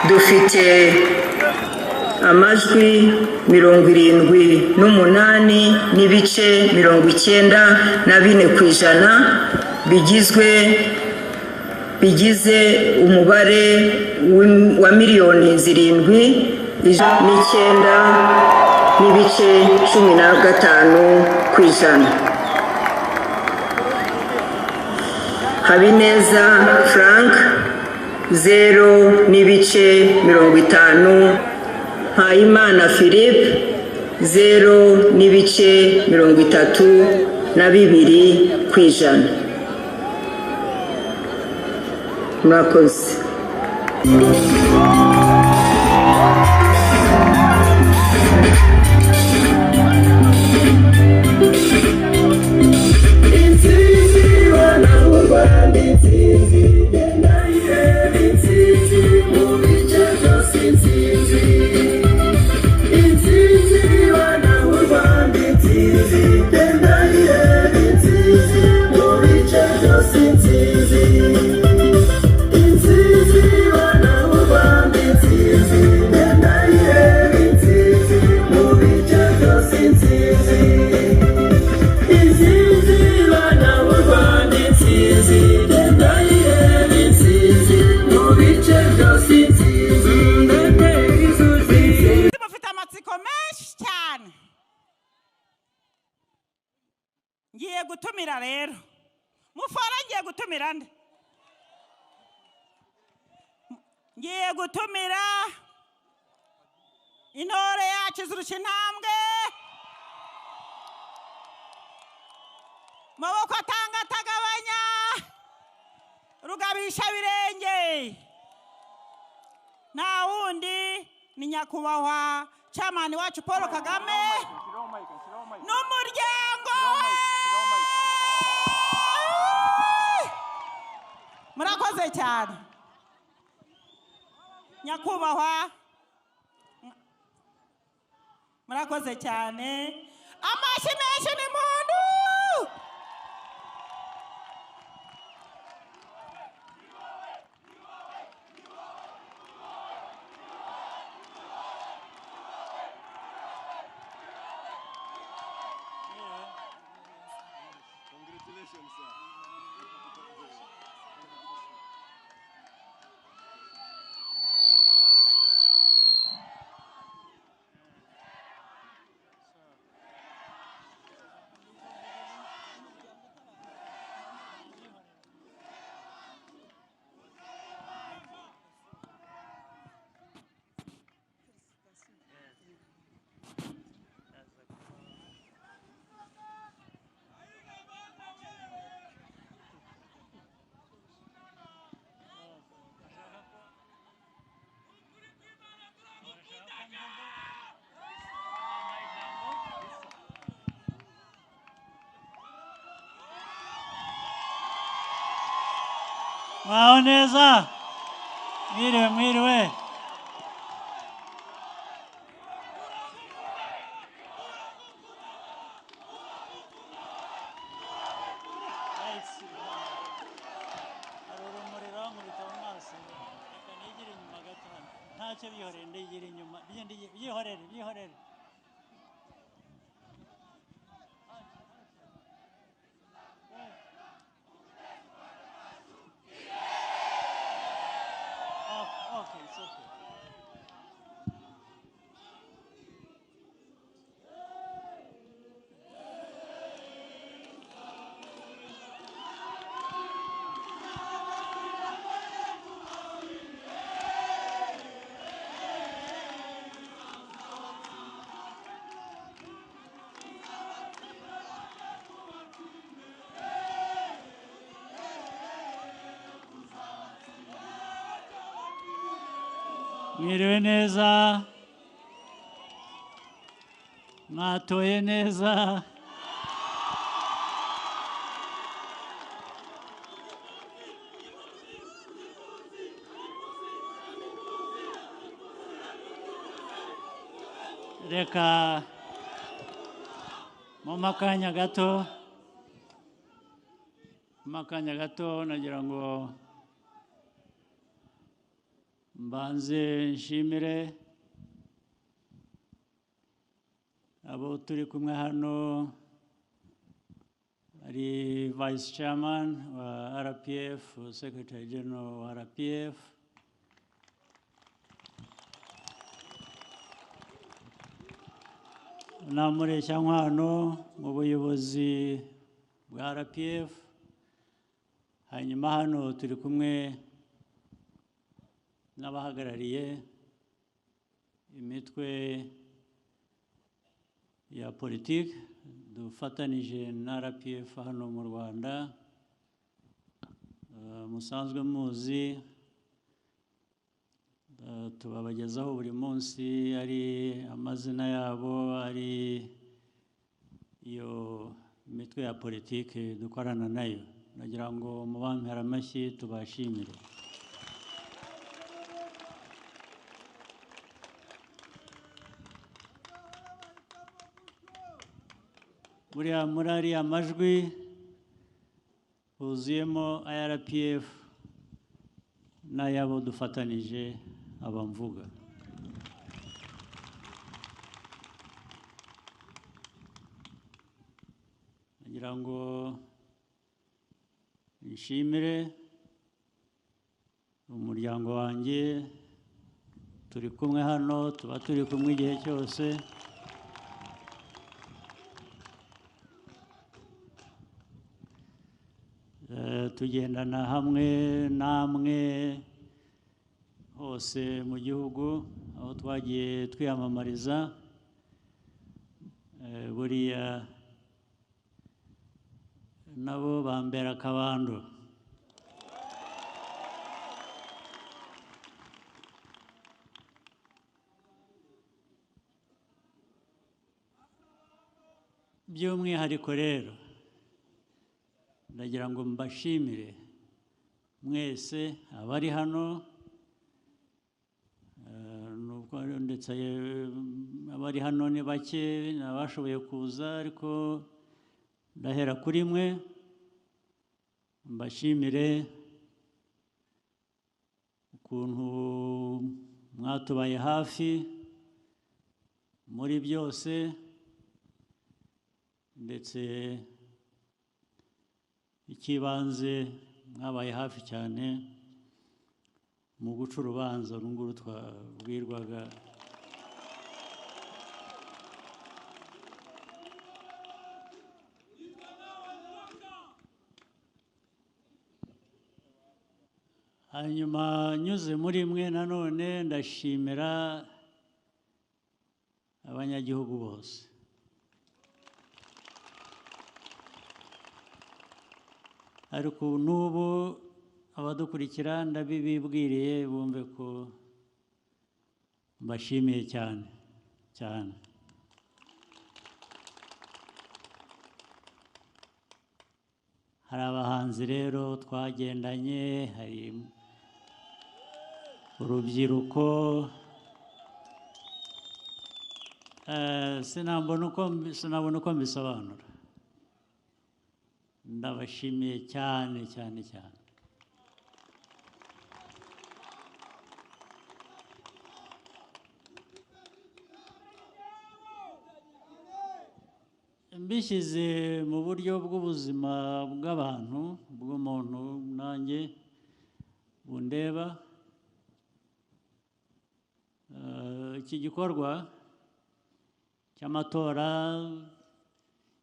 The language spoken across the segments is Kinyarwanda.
dufite amajwi 78 n'ibice 94% bigize umubare wa miliyoni 7.9 n'ibice 15%. Habineza Frank 0 n'ibice 50. Mpayimana Philippe 0 n'ibice 32%. Murakoze. Ngiye gutumira rero mufora ngiye gutumira nde ngiye gutumira intore yacu zirusha intambwe maboko atanga atagabanya rugabisha birenge nta wundi ni nyakubahwa chamani wacu Paul Kagame n'umuryango murakoze cyane nyakubahwa murakoze cyane amashyi menshi ni mundu Congratulations, sir. Maoneza, mire. Okay, it's okay. Mwiriwe neza, mwatoye neza, reka mu makanya gato nagira ngo mbanze nshimire abo turi kumwe hano ari Vice Chairman wa RPF, Secretary General wa RPF, namureshyankwano mu buyobozi bwa RPF. Hanyuma hano turi kumwe n'abahagarariye imitwe ya politiki dufatanije na RPF hano mu Rwanda. Musanzwe muzi tubabagezaho buri munsi ari amazina yabo, ari iyo mitwe ya politiki dukorana nayo. Nagira ngo mubampere amashyi tubashimire. Buriya muri ariya majwi huzuyemo RPF n'ayabo dufatanije abamvuga. Nagira ngo nshimire umuryango wanjye, turi kumwe hano, tuba turi kumwe igihe cyose. Tugendana hamwe namwe hose mu gihugu aho twagiye twiyamamariza. Buriya nabo bambera akabando. By'umwihariko rero ndagira ngo mbashimire mwese abari hano, ndetse abari hano ni bake n'abashoboye kuza, ariko ndahera kuri mwe mbashimire ukuntu mwatubaye hafi muri byose, ndetse ikibanze mwabaye hafi cyane mu guca urubanza runguru twabwirwaga. Hanyuma nyuze muri mwe nanone ndashimira abanyagihugu bose. Ariko n'ubu abadukurikira ndabibibwiriye bumve ko mbashimiye cyane cyane. Hari abahanzi rero twagendanye, hari urubyiruko, sinabona uko mbisobanura. Ndabashimiye cyane cyane cyane. Mbishyize mu buryo bw'ubuzima bw'abantu, bw'umuntu nanjye bundeba, iki gikorwa cy'amatora,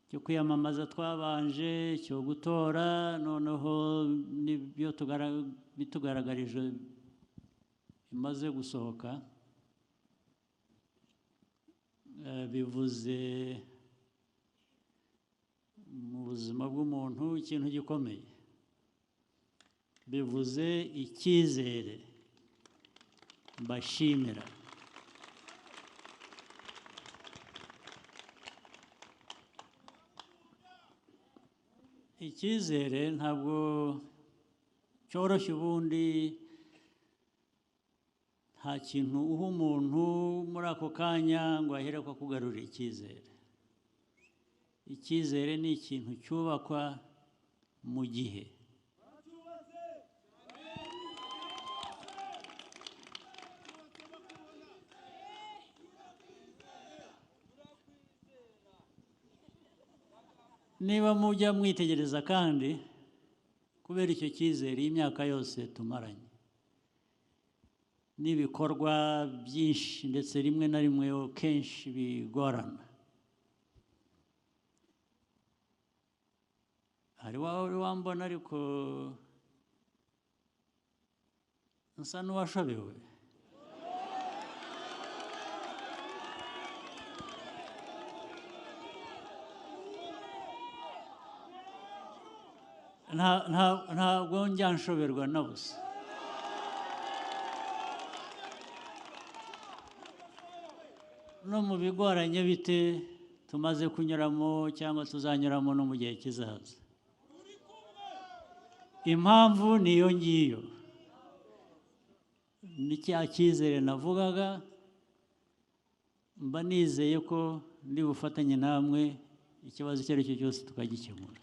cyo kwiyamamaza twabanje, cyo gutora, noneho n'ibyo bitugaragarije bimaze gusohoka, bivuze mu buzima bw'umuntu ikintu gikomeye. Bivuze icyizere mbashimira. Icyizere ntabwo cyoroshye, ubundi nta kintu uha umuntu muri ako kanya ngo ahere ko kugarura icyizere. Icyizere ni ikintu cyubakwa mu gihe. niba mujya mwitegereza kandi kubera icyo cyizere imyaka yose tumaranye n'ibikorwa byinshi ndetse rimwe na rimwe kenshi bigorana, hari wambona ariko nsa n'uwashobewe. Ntabwo njya nshoberwa na busa. No mu bigoranye bite tumaze kunyuramo cyangwa tuzanyuramo no mu gihe kizaza, impamvu niyo ngiyo, ni cya cyizere navugaga, mba nizeye ko ndi bufatanye namwe ikibazo icyo ari cyo cyose tukagikemura.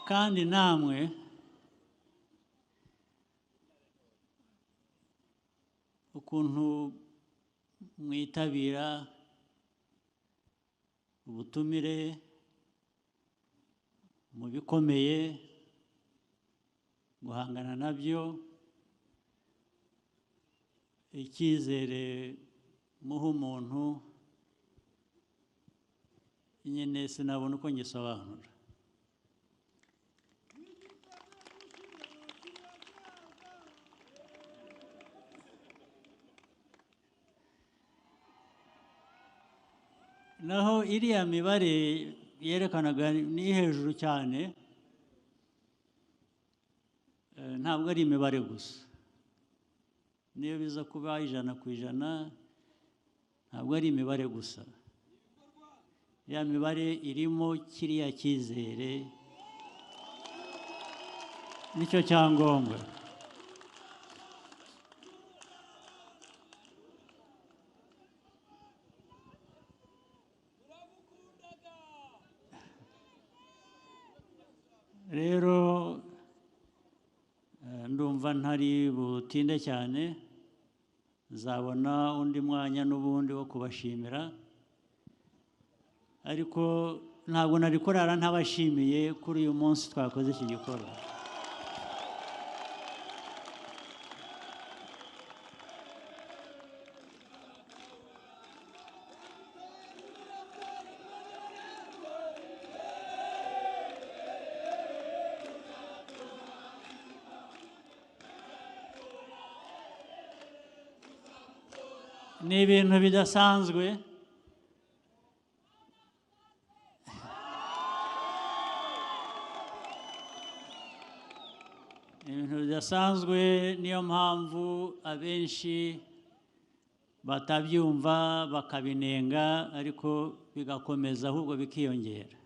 Kandi namwe ukuntu mwitabira ubutumire mu bikomeye guhangana nabyo, icyizere muha umuntu nyine sinabona uko ngisobanura. Naho iriya mibare yerekanaga ni hejuru cyane, ntabwo ari imibare gusa, niyo biza kuba 100%, ntabwo ari imibare gusa, ya mibare irimo kiriya cyizere, nicyo cyangombwa. Rero ndumva ntari butinde cyane, nzabona undi mwanya n'ubundi wo kubashimira, ariko ntabwo nari kurara ntabashimiye kuri uyu munsi twakoze iki gikorwa. Ni ibintu bidasanzwe, niyo mpamvu abenshi batabyumva bakabinenga, ariko bigakomeza ahubwo bikiyongera.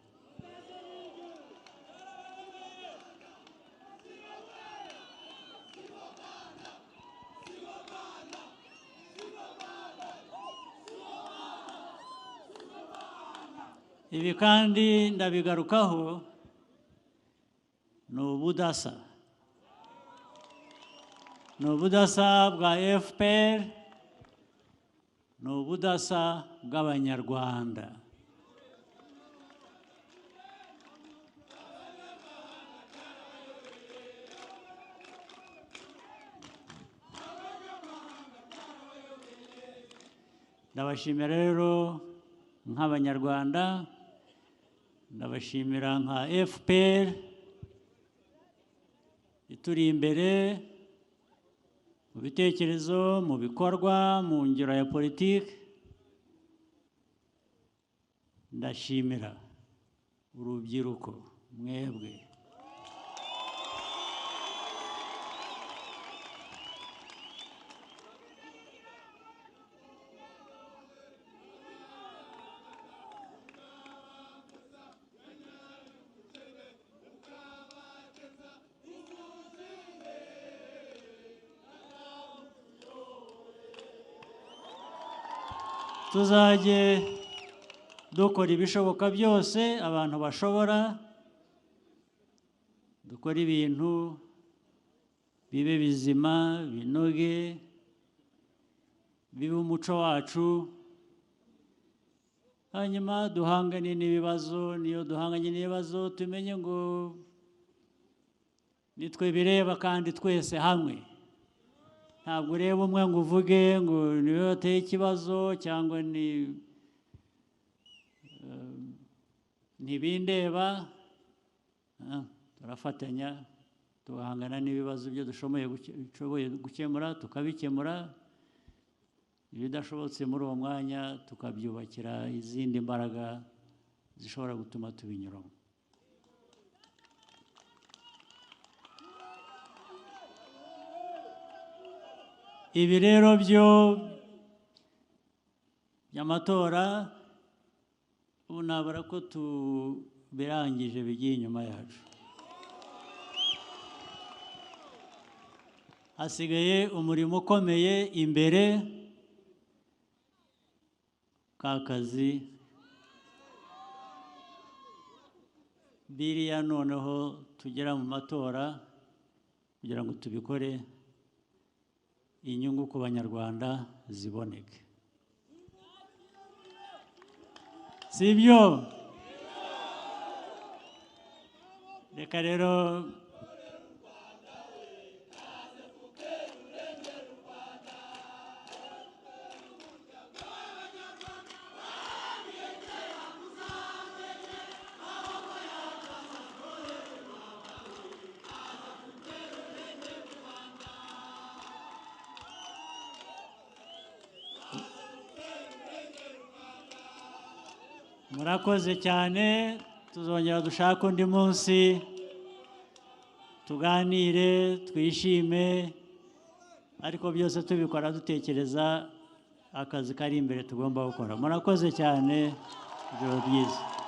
Ibi kandi ndabigarukaho, ni ubudasa, ni ubudasa bwa FPR, ni ubudasa bw'Abanyarwanda. Ndabashimira rero nk'Abanyarwanda, ndabashimira nka FPR ituri imbere mu bitekerezo, mu bikorwa, mu ngiro ya politiki. Ndashimira urubyiruko mwebwe, dukora ibishoboka byose abantu bashobora, dukora ibintu bibe bizima, binoge, bibe umuco wacu, hanyuma duhangane n'ibibazo. Niyo duhanganye n'ibibazo tumenye ngo nitwe bireba kandi twese hamwe. Ntabwo ureba umwe ngo uvuge ngo niwe wateye ikibazo cyangwa ntibindeba. Turafatanya tugahangana n'ibibazo byo dushoboye gukemura tukabikemura, ibidashobotse muri uwo mwanya tukabyubakira izindi mbaraga zishobora gutuma tubinyuramo. Ibi rero by'amatora ubu nabara ko tubirangije bigiye inyuma yacu. Hasigaye umurimo ukomeye imbere, ka kazi biriya noneho tugera mu matora kugira ngo tubikore inyungu ku banyarwanda ziboneke. Sibyo? Reka rero murakoze cyane. Tuzongera dushaka undi munsi tuganire, twishime, ariko byose tubikora dutekereza akazi kari imbere tugomba gukora. Murakoze cyane, ijoro ryiza.